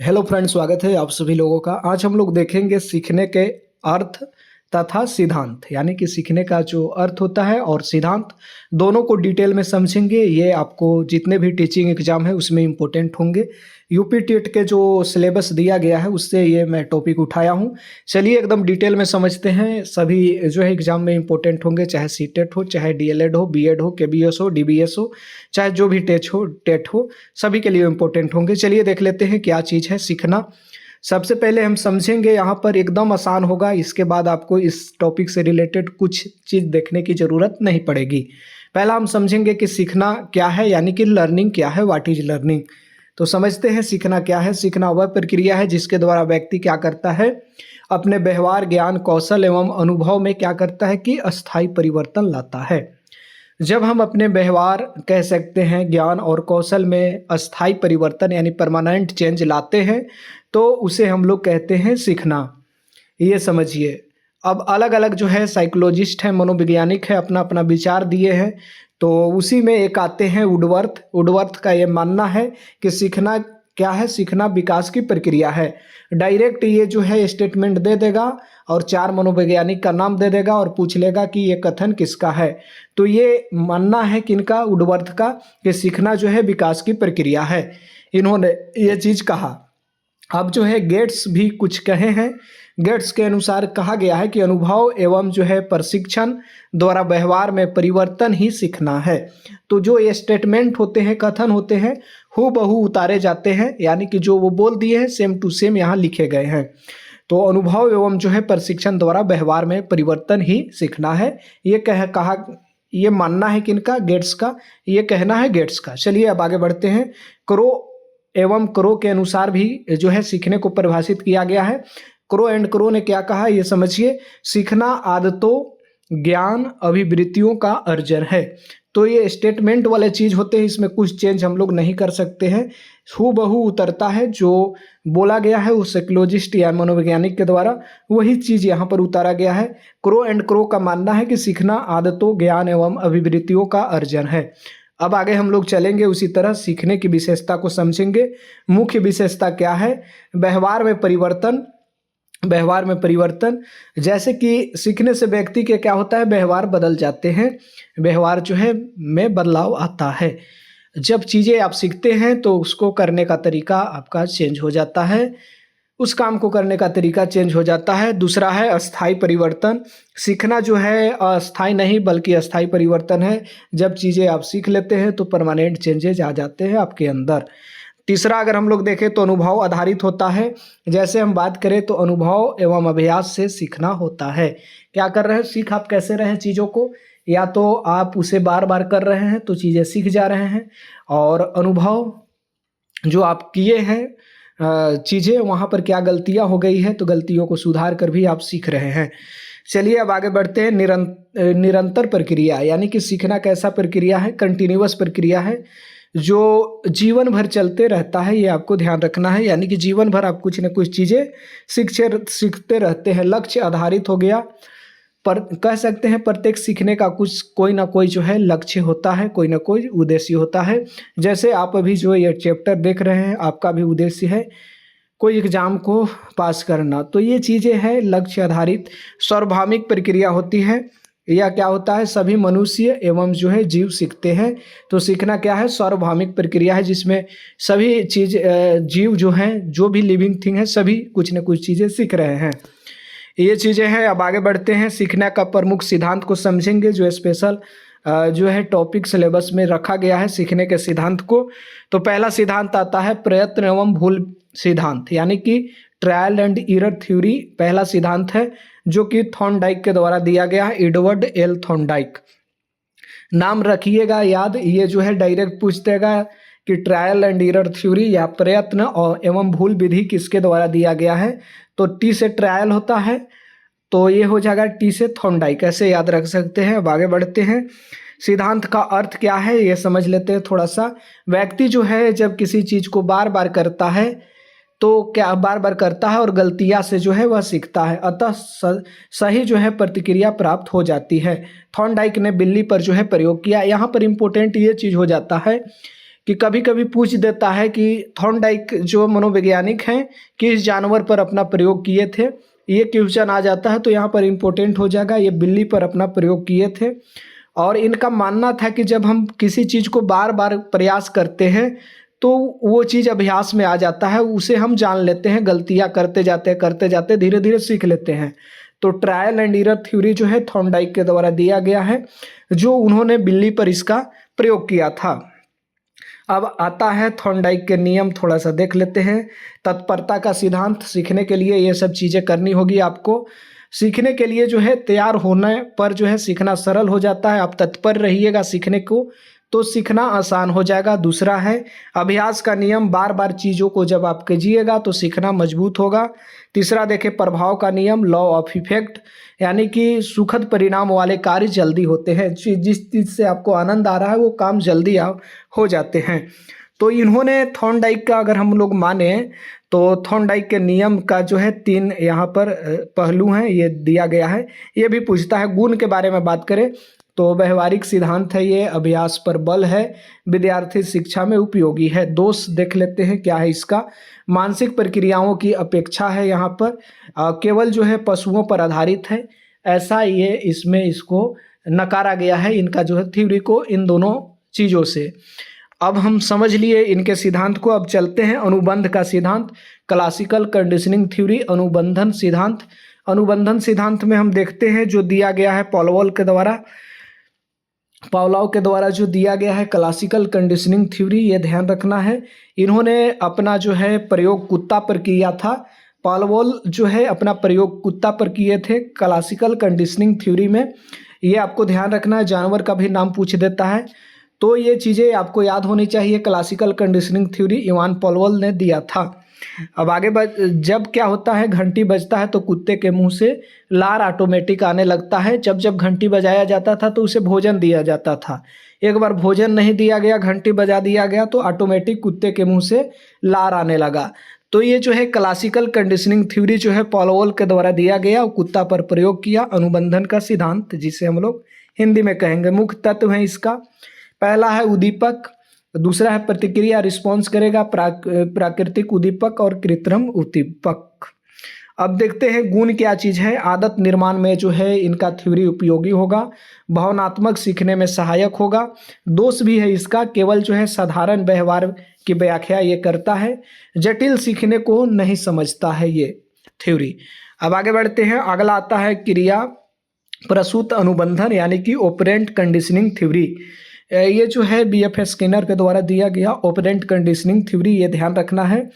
Hello friend, स्वागत है आप सभी लोगों का। आज हम लोग देखेंगे सीखने के अर्थ तथा सिद्धांत, यानी कि सीखने का जो अर्थ होता है और सिद्धांत दोनों को डिटेल में समझेंगे। ये आपको जितने भी टीचिंग एग्जाम है उसमें इम्पोर्टेंट होंगे। यूपी टेट के जो सिलेबस दिया गया है उससे ये मैं टॉपिक उठाया हूँ। चलिए एकदम डिटेल में समझते हैं। सभी जो है एग्जाम में इम्पोर्टेंट होंगे, चाहे सीटेट हो, चाहे डीएलएड हो, बीएड हो, केबीएस हो, डीबीएस हो, चाहे जो भी टेट हो, सभी के लिए इम्पोर्टेंट होंगे। चलिए देख लेते हैं क्या चीज़ है सीखना। सबसे पहले हम समझेंगे, यहाँ पर एकदम आसान होगा। इसके बाद आपको इस टॉपिक से रिलेटेड कुछ चीज़ देखने की ज़रूरत नहीं पड़ेगी। पहला हम समझेंगे कि सीखना क्या है, यानी कि लर्निंग क्या है, व्हाट इज लर्निंग। तो समझते हैं सीखना क्या है। सीखना वह प्रक्रिया है जिसके द्वारा व्यक्ति क्या करता है, अपने व्यवहार, ज्ञान, कौशल एवं अनुभव में क्या करता है कि अस्थायी परिवर्तन लाता है। जब हम अपने व्यवहार कह सकते हैं, ज्ञान और कौशल में अस्थायी परिवर्तन यानी परमानेंट चेंज लाते हैं तो उसे हम लोग कहते हैं सीखना। ये समझिए। अब अलग अलग जो है साइकोलॉजिस्ट हैं, मनोवैज्ञानिक है, अपना अपना विचार दिए हैं। तो उसी में एक आते हैं वुडवर्थ। वुडवर्थ का ये मानना है कि सीखना क्या है, सीखना विकास की प्रक्रिया है। डायरेक्ट ये जो है स्टेटमेंट दे देगा और चार मनोवैज्ञानिक का नाम दे देगा और पूछ लेगा कि ये कथन किसका है। तो ये मानना है किनका, वुडवर्थ का, कि सीखना जो है विकास की प्रक्रिया है। इन्होंने ये चीज़ कहा। अब जो है गेट्स भी कुछ कहे हैं। गेट्स के अनुसार कहा गया है कि अनुभव एवं जो है प्रशिक्षण द्वारा व्यवहार में परिवर्तन ही सीखना है। तो जो ये स्टेटमेंट होते हैं, कथन होते हैं, हूबहू उतारे जाते हैं, यानी कि जो वो बोल दिए हैं सेम टू सेम यहाँ लिखे गए हैं। तो अनुभव एवं जो है प्रशिक्षण द्वारा व्यवहार में परिवर्तन ही सीखना है। ये कहा, ये मानना है किनका, गेट्स का। ये कहना है गेट्स का। चलिए अब आगे बढ़ते हैं। क्रो एवं क्रो के अनुसार भी जो है सीखने को परिभाषित किया गया है। क्रो एंड क्रो ने क्या कहा ये समझिए। सीखना आदतों, ज्ञान, अभिवृत्तियों का अर्जन है। तो ये स्टेटमेंट वाले चीज होते हैं, इसमें कुछ चेंज हम लोग नहीं कर सकते हैं। हूबहू उतरता है, जो बोला गया है उस साइकोलॉजिस्ट या मनोवैज्ञानिक के द्वारा, वही चीज यहाँ पर उतारा गया है। क्रो एंड क्रो का मानना है कि सीखना आदतों, ज्ञान एवं अभिवृत्तियों का अर्जन है। अब आगे हम लोग चलेंगे, उसी तरह सीखने की विशेषता को समझेंगे। मुख्य विशेषता क्या है, व्यवहार में परिवर्तन। व्यवहार में परिवर्तन, जैसे कि सीखने से व्यक्ति के क्या होता है, व्यवहार बदल जाते हैं। व्यवहार जो है में बदलाव आता है। जब चीज़ें आप सीखते हैं तो उसको करने का तरीका आपका चेंज हो जाता है, उस काम को करने का तरीका चेंज हो जाता है। दूसरा है अस्थाई परिवर्तन। सीखना जो है अस्थाई नहीं बल्कि अस्थाई परिवर्तन है। जब चीज़ें आप सीख लेते हैं तो परमानेंट चेंजेज आ जाते हैं आपके अंदर। तीसरा अगर हम लोग देखें तो अनुभव आधारित होता है। जैसे हम बात करें तो अनुभव एवं अभ्यास से सीखना होता है। क्या कर रहे हैं, सीख आप कैसे रहे हैं चीज़ों को, या तो आप उसे बार बार कर रहे हैं तो चीज़ें सीख जा रहे हैं, और अनुभव जो आप किए हैं चीज़ें, वहाँ पर क्या गलतियाँ हो गई है तो गलतियों को सुधार कर भी आप सीख रहे हैं। चलिए अब आगे बढ़ते हैं। निरंतर प्रक्रिया, यानी कि सीखना कैसा प्रक्रिया है, कंटिन्यूअस प्रक्रिया है जो जीवन भर चलते रहता है। ये आपको ध्यान रखना है, यानी कि जीवन भर आप कुछ न कुछ चीज़ें सीखते रहते हैं। लक्ष्य आधारित हो गया, पर कह सकते हैं प्रत्येक सीखने का कुछ कोई ना कोई जो है लक्ष्य होता है, कोई ना कोई उद्देश्य होता है। जैसे आप अभी जो ये चैप्टर देख रहे हैं, आपका भी उद्देश्य है कोई एग्जाम को पास करना। तो ये चीज़ें हैं लक्ष्य आधारित। सार्वभौमिक प्रक्रिया होती है, या क्या होता है, सभी मनुष्य एवं जो है जीव सीखते हैं। तो सीखना क्या है, सार्वभौमिक प्रक्रिया है जिसमें सभी चीज जीव जो हैं, जो भी लिविंग थिंग है, सभी कुछ न कुछ चीज़ें सीख रहे हैं। ये चीज़ें हैं। अब आगे बढ़ते हैं, सीखने का प्रमुख सिद्धांत को समझेंगे जो स्पेशल जो है टॉपिक सिलेबस में रखा गया है सीखने के सिद्धांत को। तो पहला सिद्धांत आता है प्रयत्न एवं भूल सिद्धांत, यानी कि ट्रायल एंड एरर थ्योरी पहला सिद्धांत है, जो कि थॉर्नडाइक के द्वारा दिया गया है, एडवर्ड एल थॉर्नडाइक। नाम रखिएगा याद, ये जो है डायरेक्ट पूछ देगा कि ट्रायल एंड एरर थ्योरी या प्रयत्न और एवं भूल विधि किसके द्वारा दिया गया है। तो टी से ट्रायल होता है, तो ये हो जाएगा टी से थॉर्नडाइक, ऐसे याद रख सकते हैं। अब आगे बढ़ते हैं। सिद्धांत का अर्थ क्या है ये समझ लेते हैं थोड़ा सा। व्यक्ति जो है जब किसी चीज़ को बार बार करता है तो क्या बार बार करता है और गलतियां से जो है वह सीखता है, अतः सही जो है प्रतिक्रिया प्राप्त हो जाती है। थॉर्नडाइक ने बिल्ली पर जो है प्रयोग किया। यहाँ पर इम्पोर्टेंट ये चीज़ हो जाता है कि कभी कभी पूछ देता है कि थॉर्नडाइक जो मनोवैज्ञानिक हैं किस जानवर पर अपना प्रयोग किए थे। ये क्वेश्चन आ जाता है तो यहाँ पर इम्पोर्टेंट हो जाएगा, ये बिल्ली पर अपना प्रयोग किए थे। और इनका मानना था कि जब हम किसी चीज़ को बार बार प्रयास करते हैं तो वो चीज़ अभ्यास में आ जाता है, उसे हम जान लेते हैं, गलतियाँ करते जाते धीरे धीरे सीख लेते हैं। तो ट्रायल एंड एरर थ्योरी जो है थॉर्नडाइक के द्वारा दिया गया है, जो उन्होंने बिल्ली पर इसका प्रयोग किया था। अब आता है थॉर्नडाइक के नियम, थोड़ा सा देख लेते हैं। तत्परता का सिद्धांत, सीखने के लिए ये सब चीज़ें करनी होगी आपको। सीखने के लिए जो है तैयार होने पर जो है सीखना सरल हो जाता है। आप तत्पर रहिएगा सीखने को तो सीखना आसान हो जाएगा। दूसरा है अभ्यास का नियम, बार बार चीज़ों को जब आप कीजिएगा तो सीखना मजबूत होगा। तीसरा देखें प्रभाव का नियम, लॉ ऑफ इफेक्ट, यानी कि सुखद परिणाम वाले कार्य जल्दी होते हैं। जिस चीज़ से आपको आनंद आ रहा है वो काम जल्दी हो जाते हैं। तो इन्होंने थॉर्नडाइक का अगर हम लोग माने तो थॉर्नडाइक के नियम का जो है 3 यहाँ पर पहलू हैं, ये दिया गया है। ये भी पूछता है। गुण के बारे में बात करें तो व्यवहारिक सिद्धांत है, ये अभ्यास पर बल है, विद्यार्थी शिक्षा में उपयोगी है। दोष देख लेते हैं क्या है इसका। मानसिक प्रक्रियाओं की अपेक्षा है यहाँ पर, केवल जो है पशुओं पर आधारित है, ऐसा ये इसमें इसको नकारा गया है इनका जो है थ्योरी को, इन दोनों चीज़ों से। अब हम समझ लिए इनके सिद्धांत को। अब चलते हैं अनुबंध का सिद्धांत, क्लासिकल कंडीशनिंग थ्योरी, अनुबंधन सिद्धांत। अनुबंधन सिद्धांत में हम देखते हैं जो दिया गया है पावलोव के द्वारा जो दिया गया है क्लासिकल कंडीशनिंग थ्योरी, ये ध्यान रखना है। इन्होंने अपना जो है प्रयोग कुत्ता पर किया था। पावलोव जो है अपना प्रयोग कुत्ता पर किए थे क्लासिकल कंडीशनिंग थ्योरी में। ये आपको ध्यान रखना है, जानवर का भी नाम पूछ देता है तो ये चीज़ें आपको याद होनी चाहिए। Classical conditioning theory Ivan Pavlov ने दिया था। अब आगे जब क्या होता है, घंटी बजता है तो कुत्ते के मुंह से लार ऑटोमेटिक आने लगता है। जब जब घंटी बजाया जाता था तो उसे भोजन दिया जाता था। एक बार भोजन नहीं दिया गया, घंटी बजा दिया गया तो ऑटोमेटिक कुत्ते के मुंह से लार आने लगा। तो ये जो है क्लासिकल कंडीशनिंग थ्योरी जो है पावलोव के द्वारा दिया गया और कुत्ता पर प्रयोग किया। अनुबंधन का सिद्धांत जिसे हम लोग हिंदी में कहेंगे। मुख्य तत्व है इसका, पहला है उद्दीपक, दूसरा है प्रतिक्रिया रिस्पॉन्स करेगा, प्राकृतिक उद्दीपक और कृत्रिम उद्दीपक। अब देखते हैं गुण क्या चीज़ है। आदत निर्माण में जो है इनका थ्योरी उपयोगी होगा, भावनात्मक सीखने में सहायक होगा। दोष भी है इसका, केवल जो है साधारण व्यवहार की व्याख्या ये करता है, जटिल सीखने को नहीं समझता है ये थ्योरी। अब आगे बढ़ते हैं। अगला आता है क्रिया प्रसूत अनुबंधन यानी कि ऑपरेंट कंडीशनिंग थ्योरी। ये जो है BF स्किनर के द्वारा दिया गया ऑपरेंट कंडीशनिंग थ्योरी, ये ध्यान रखना है।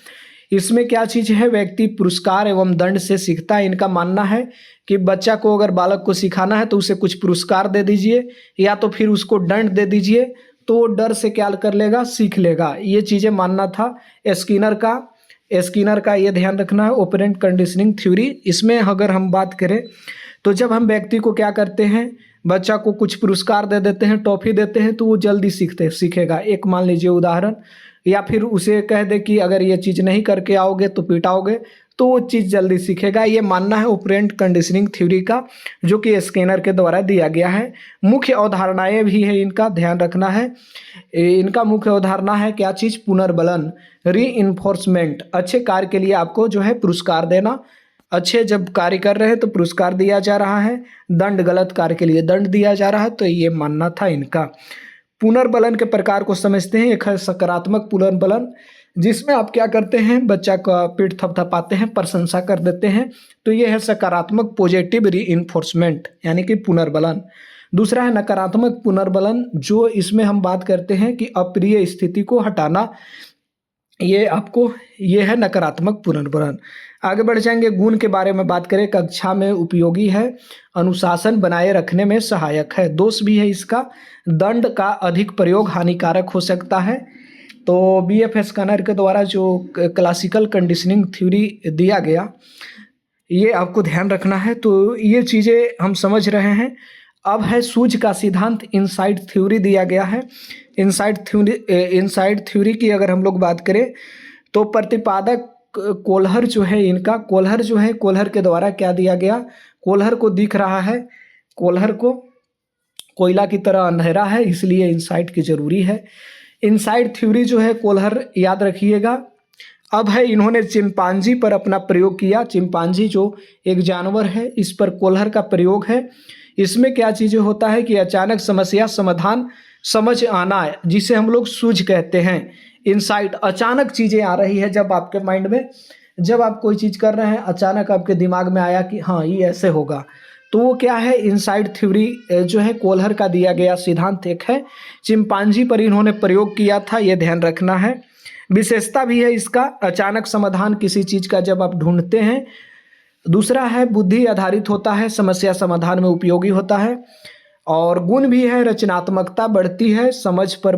इसमें क्या चीज़ है, व्यक्ति पुरस्कार एवं दंड से सीखता है। इनका मानना है कि बच्चा को अगर बालक को सिखाना है तो उसे कुछ पुरस्कार दे दीजिए या तो फिर उसको दंड दे दीजिए तो वो डर से क्या कर लेगा, सीख लेगा। ये चीज़ें मानना था स्किनर का ये ध्यान रखना है ऑपरेंट कंडीशनिंग थ्योरी। इसमें अगर हम बात करें तो जब हम व्यक्ति को क्या करते हैं, बच्चा को कुछ पुरस्कार दे देते हैं, टॉफी देते हैं तो वो जल्दी सीखेगा। एक मान लीजिए उदाहरण, या फिर उसे कह दे कि अगर ये चीज़ नहीं करके आओगे तो पिटाओगे, तो वो चीज़ जल्दी सीखेगा। ये मानना है ऑपरेंट कंडीशनिंग थ्योरी का, जो कि स्किनर के द्वारा दिया गया है। मुख्य अवधारणाएं भी है, इनका ध्यान रखना है। इनका मुख्य अवधारणा है क्या चीज़, पुनर्बलन, रीइंफोर्समेंट। अच्छे कार्य के लिए आपको जो है पुरस्कार देना, अच्छे जब कार्य कर रहे हैं तो पुरस्कार दिया जा रहा है, दंड गलत कार्य के लिए दंड दिया जा रहा है, तो ये मानना था इनका। पुनर्बलन के प्रकार को समझते हैं। एक है सकारात्मक पुनर्बलन, जिसमें आप क्या करते हैं, बच्चा का पीठ थपथपाते हैं, प्रशंसा कर देते हैं, तो ये है सकारात्मक पॉजिटिव रीइंफोर्समेंट यानी कि पुनर्बलन। दूसरा है नकारात्मक पुनर्बलन, जो इसमें हम बात करते हैं कि अप्रिय स्थिति को हटाना, ये है नकारात्मक पुनर्बलन। आगे बढ़ जाएंगे। गुण के बारे में बात करें, कक्षा में उपयोगी है, अनुशासन बनाए रखने में सहायक है। दोष भी है इसका, दंड का अधिक प्रयोग हानिकारक हो सकता है। तो BF स्किनर के द्वारा जो क्लासिकल कंडीशनिंग थ्योरी दिया गया, ये आपको ध्यान रखना है। तो ये चीज़ें हम समझ रहे हैं। अब है सूझ का सिद्धांत, इनसाइट थ्योरी दिया गया है। इनसाइट थ्योरी की अगर हम लोग बात करें तो प्रतिपादक कोल्हर जो है इनका, कोल्हर के द्वारा क्या दिया गया, कोल्हर को दिख रहा है, कोल्हर को कोयला की तरह अंधेरा है, इसलिए इनसाइट की जरूरी है। इनसाइड थ्योरी जो है कोहलर याद रखिएगा। अब है इन्होंने चिंपांजी पर अपना प्रयोग किया। चिंपांजी जो एक जानवर है, इस पर कोहलर का प्रयोग है। इसमें क्या चीज़ें होता है कि अचानक समस्या समाधान समझ आना है, जिसे हम लोग सूझ कहते हैं। इनसाइट, अचानक चीज़ें आ रही है जब आपके माइंड में, जब आप कोई चीज़ कर रहे हैं अचानक आपके दिमाग में आया कि हाँ ये ऐसे होगा, तो वो क्या है, इनसाइड थ्योरी जो है कोहलर का दिया गया सिद्धांत एक है। चिंपांजी पर इन्होंने प्रयोग किया था, ये ध्यान रखना है। विशेषता भी है इसका, अचानक समाधान किसी चीज़ का जब आप ढूंढते हैं। दूसरा है बुद्धि आधारित होता है, समस्या समाधान में उपयोगी होता है। और गुण भी है, रचनात्मकता बढ़ती है, समझ पर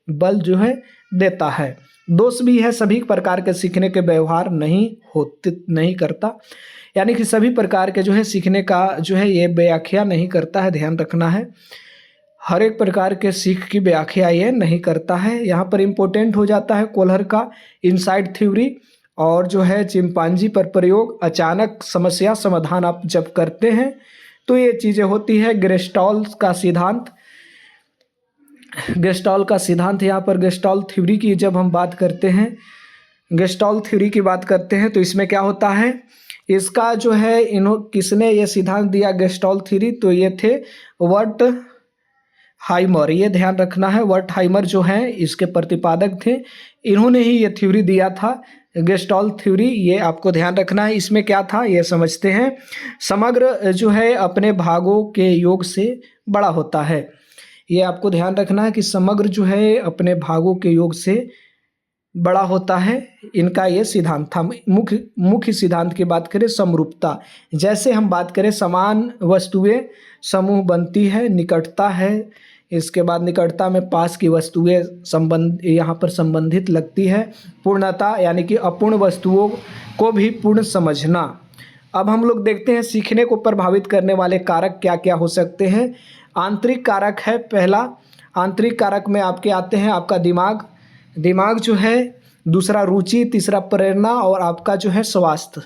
बल जो है देता है। दोष भी है, सभी प्रकार के सीखने के व्यवहार नहीं करता, यानी कि सभी प्रकार के जो है सीखने का जो है ये व्याख्या नहीं करता है, ध्यान रखना है। हर एक प्रकार के सीख की व्याख्या ये नहीं करता है। यहाँ पर इम्पोर्टेंट हो जाता है कोहलर का इनसाइड थ्योरी और जो है चिंपांजी पर प्रयोग। अचानक समस्या समाधान आप जब करते हैं तो ये चीज़ें होती है। गेस्टाल्ट का सिद्धांत यहाँ पर गेस्टाल्ट थ्योरी की जब हम बात करते हैं, गेस्टाल्ट थ्योरी की बात करते हैं तो इसमें क्या होता है, इसका जो है किसने ये सिद्धांत दिया गेस्टाल्ट थ्योरी, तो ये थे वर्टहाइमर। ये ध्यान रखना है, वर्टहाइमर जो है इसके प्रतिपादक थे, इन्होंने ही ये थ्योरी दिया था गेस्टाल्ट थ्योरी। ये आपको ध्यान रखना है। इसमें क्या था ये समझते हैं। समग्र जो है अपने भागों के योग से बड़ा होता है। ये आपको ध्यान रखना है कि समग्र जो है अपने भागों के योग से बड़ा होता है, इनका ये सिद्धांत था। मुख्य सिद्धांत की बात करें, समरूपता, जैसे हम बात करें समान वस्तुएं समूह बनती है, निकटता है, इसके बाद निकटता में पास की वस्तुएं यहाँ पर संबंधित लगती है। पूर्णता, यानी कि अपूर्ण वस्तुओं को भी पूर्ण समझना। अब हम लोग देखते हैं सीखने को प्रभावित करने वाले कारक क्या क्या हो सकते हैं। आंतरिक कारक है पहला, आंतरिक कारक में आपके आते हैं आपका दिमाग जो है, दूसरा रुचि, तीसरा प्रेरणा और आपका जो है स्वास्थ्य।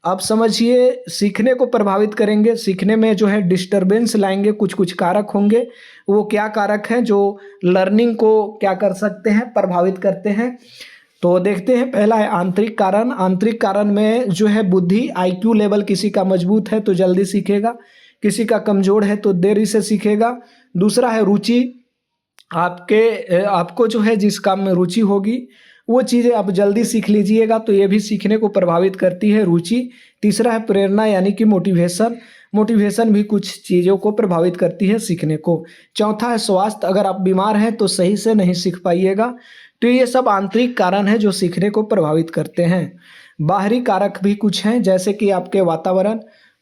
अब समझिए सीखने को प्रभावित करेंगे, सीखने में जो है डिस्टरबेंस लाएंगे, कुछ कारक होंगे। वो क्या कारक हैं जो लर्निंग को क्या कर सकते हैं, प्रभावित करते हैं। तो देखते हैं, पहला है आंतरिक कारण। आंतरिक कारण में जो है बुद्धि, IQ लेवल किसी का मजबूत है तो जल्दी सीखेगा, किसी का कमज़ोर है तो देरी से सीखेगा। दूसरा है रुचि, आपको जो है जिस काम में रुचि होगी वो चीज़ें आप जल्दी सीख लीजिएगा, तो ये भी सीखने को प्रभावित करती है, रुचि। तीसरा है प्रेरणा, यानी कि मोटिवेशन भी कुछ चीज़ों को प्रभावित करती है सीखने को। चौथा है स्वास्थ्य, अगर आप बीमार हैं तो सही से नहीं सीख पाइएगा। तो ये सब आंतरिक कारण है जो सीखने को प्रभावित करते हैं। बाहरी कारक भी कुछ हैं, जैसे कि आपके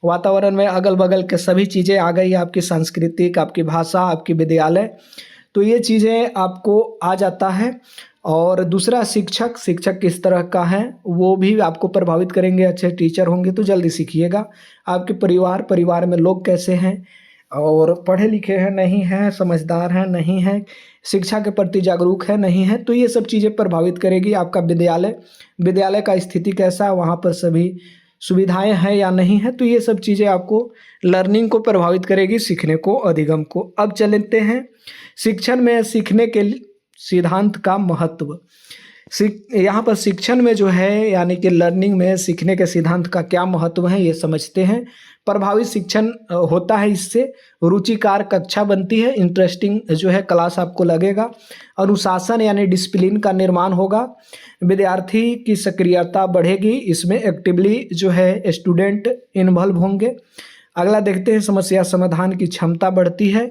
वातावरण में अगल बगल के सभी चीज़ें आ गई, आपकी सांस्कृतिक, आपकी भाषा, आपकी विद्यालय, तो ये चीज़ें आपको आ जाता है। और दूसरा शिक्षक किस तरह का है वो भी आपको प्रभावित करेंगे। अच्छे टीचर होंगे तो जल्दी सीखिएगा। आपके परिवार में लोग कैसे हैं, और पढ़े लिखे हैं नहीं हैं, समझदार हैं नहीं हैं, शिक्षा के प्रति जागरूक है नहीं है, तो ये सब चीज़ें प्रभावित करेगी। आपका विद्यालय का स्थिति कैसा है, वहाँ पर सभी सुविधाएं हैं या नहीं है, तो ये सब चीज़ें आपको लर्निंग को प्रभावित करेगी, सीखने को, अधिगम को। अब चलते हैं शिक्षण में सीखने के सिद्धांत का महत्व। यहाँ पर शिक्षण में जो है यानी कि लर्निंग में सीखने के सिद्धांत का क्या महत्व है ये समझते हैं। प्रभावी शिक्षण होता है, इससे रुचिकार कक्षा बनती है, इंटरेस्टिंग जो है क्लास आपको लगेगा। अनुशासन यानी डिसिप्लिन का निर्माण होगा। विद्यार्थी की सक्रियता बढ़ेगी, इसमें एक्टिवली जो है स्टूडेंट इन्वॉल्व होंगे। अगला देखते हैं, समस्या समाधान की क्षमता बढ़ती है,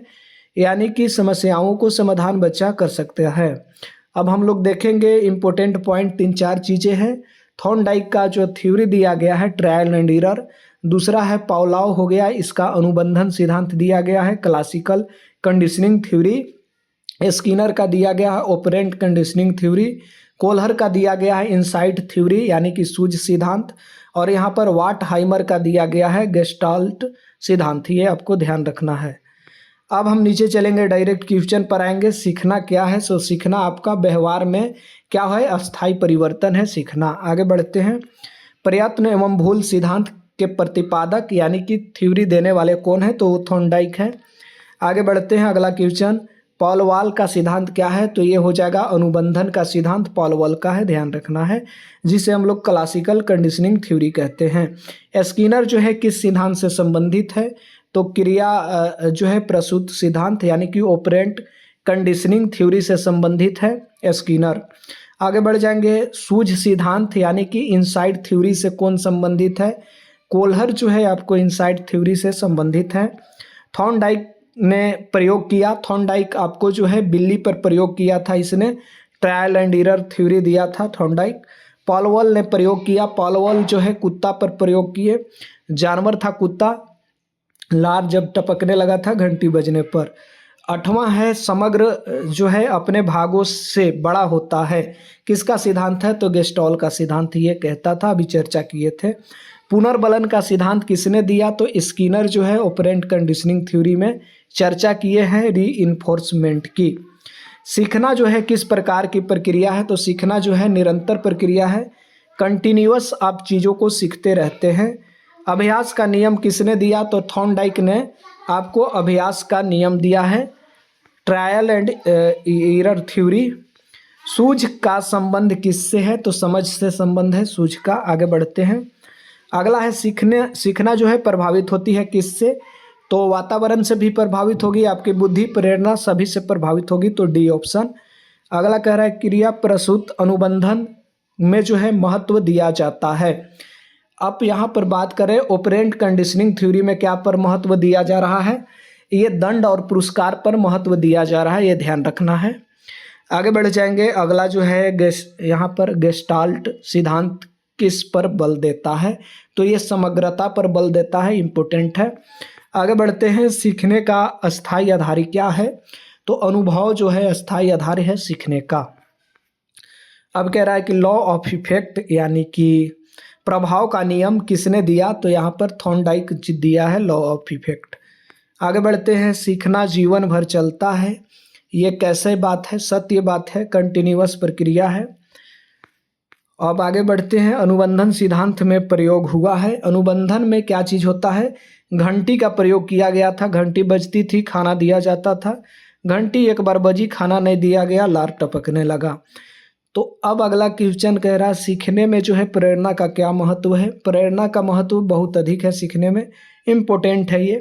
यानी कि समस्याओं को समाधान बच्चा कर सकता है। अब हम लोग देखेंगे इम्पोर्टेंट पॉइंट, 3-4 चीज़ें हैं। थॉर्नडाइक का जो थ्योरी दिया गया है, ट्रायल एंड एरर। दूसरा है पावलोव हो गया, इसका अनुबंधन सिद्धांत दिया गया है, क्लासिकल कंडीशनिंग थ्योरी। स्किनर का दिया गया है ऑपरेंट कंडीशनिंग थ्योरी। कोहलर का दिया गया है इनसाइट थ्योरी, यानी कि सूझ सिद्धांत। और यहाँ पर वर्टहाइमर का दिया गया है गेस्टाल्ट सिद्धांत। ये आपको ध्यान रखना है। अब हम नीचे चलेंगे, डायरेक्ट क्वेश्चन पर आएंगे। सीखना क्या है? सो सीखना आपका व्यवहार में क्या है, अस्थायी परिवर्तन है सीखना। आगे बढ़ते हैं। प्रयत्न एवं भूल सिद्धांत के प्रतिपादक यानी कि थ्योरी देने वाले कौन है, तो थॉर्नडाइक है। आगे बढ़ते हैं, अगला क्वेश्चन। पॉलवाल का सिद्धांत क्या है, तो ये हो जाएगा अनुबंधन का सिद्धांत पॉलवाल का है, ध्यान रखना है, जिसे हम लोग क्लासिकल कंडीशनिंग थ्योरी कहते हैं। स्किनर जो है किस सिद्धांत से संबंधित है, तो क्रिया जो है प्रसूत सिद्धांत यानी कि ऑपरेंट कंडीशनिंग थ्योरी से संबंधित है स्किनर। आगे बढ़ जाएंगे, सूझ सिद्धांत यानी कि इनसाइड थ्योरी से कौन संबंधित है, कोल्हर जो है आपको इनसाइड थ्योरी से संबंधित है। थॉर्नडाइक ने प्रयोग किया, थॉर्नडाइक आपको जो है बिल्ली पर प्रयोग किया था, इसने ट्रायल एंड एरर थ्योरी दिया था थॉर्नडाइक। पॉलवल ने प्रयोग किया, पॉलवल जो है कुत्ता पर प्रयोग किए, जानवर था कुत्ता, लार जब टपकने लगा था घंटी बजने पर। 8वां है समग्र जो है अपने भागों से बड़ा होता है, किसका सिद्धांत है, तो गेस्टॉल का सिद्धांत ये कहता था, अभी चर्चा किए थे। पुनर्बलन का सिद्धांत किसने दिया, तो स्किनर जो है ऑपरेंट कंडीशनिंग थ्योरी में चर्चा किए हैं रीइंफोर्समेंट की। सीखना जो है किस प्रकार की प्रक्रिया है, तो सीखना जो है निरंतर प्रक्रिया है, कंटिन्यूअस आप चीज़ों को सीखते रहते हैं। अभ्यास का नियम किसने दिया, तो थॉर्नडाइक ने आपको अभ्यास का नियम दिया है, ट्रायल एंड एरर थ्योरी। सूझ का संबंध किससे है, तो समझ से संबंध है सूझ का। आगे बढ़ते हैं, अगला है सीखना जो है प्रभावित होती है किससे, तो वातावरण से भी प्रभावित होगी, आपकी बुद्धि प्रेरणा सभी से प्रभावित होगी, तो डी ऑप्शन। अगला कह रहा है क्रिया प्रसूत अनुबंधन में जो है महत्व दिया जाता है। अब यहाँ पर बात करें ऑपरेंट कंडीशनिंग थ्योरी में क्या पर महत्व दिया जा रहा है, ये दंड और पुरस्कार पर महत्व दिया जा रहा है, ये ध्यान रखना है। आगे बढ़ जाएंगे, अगला जो है यहाँ पर गेस्टाल्ट सिद्धांत किस पर बल देता है, तो ये समग्रता पर बल देता है, इम्पोर्टेंट है। आगे बढ़ते हैं, सीखने का अस्थायी आधार क्या है, तो अनुभव जो है अस्थायी आधार है सीखने का। अब कह रहा है कि लॉ ऑफ इफेक्ट यानी कि प्रभाव का नियम किसने दिया, तो यहाँ पर थॉर्नडाइक दिया है लॉ ऑफ इफेक्ट। आगे बढ़ते हैं, सीखना जीवन भर चलता है, ये कैसे बात है, सत्य बात है, कंटिन्यूअस प्रक्रिया है। अब आगे बढ़ते हैं, अनुबंधन सिद्धांत में प्रयोग हुआ है। अनुबंधन में क्या चीज़ होता है, घंटी का प्रयोग किया गया था, घंटी बजती थी खाना दिया जाता था, घंटी एक बार बजी खाना नहीं दिया गया, लार टपकने लगा। तो अब अगला क्वेश्चन कह रहा है सीखने में जो है प्रेरणा का क्या महत्व है, प्रेरणा का महत्व बहुत अधिक है सीखने में, इम्पोर्टेंट है ये।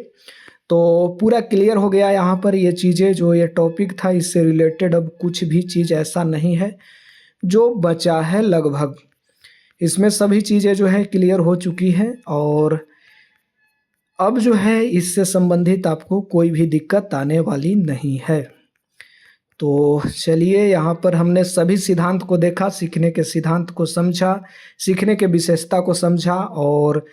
तो पूरा क्लियर हो गया यहाँ पर ये चीज़ें, जो ये टॉपिक था इससे रिलेटेड अब कुछ भी चीज़ ऐसा नहीं है जो बचा है, लगभग इसमें सभी चीज़ें जो है क्लियर हो चुकी हैं, और अब जो है इससे संबंधित आपको कोई भी दिक्कत आने वाली नहीं है। तो चलिए, यहाँ पर हमने सभी सिद्धांत को देखा, सीखने के सिद्धांत को समझा, सीखने के विशेषता को समझा, और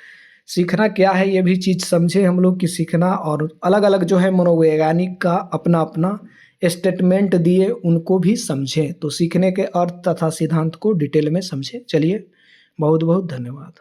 सीखना क्या है ये भी चीज़ समझे हम लोग कि सीखना, और अलग अलग जो है मनोवैज्ञानिक का अपना अपना स्टेटमेंट दिए, उनको भी समझें। तो सीखने के अर्थ तथा सिद्धांत को डिटेल में समझें। चलिए, बहुत बहुत धन्यवाद।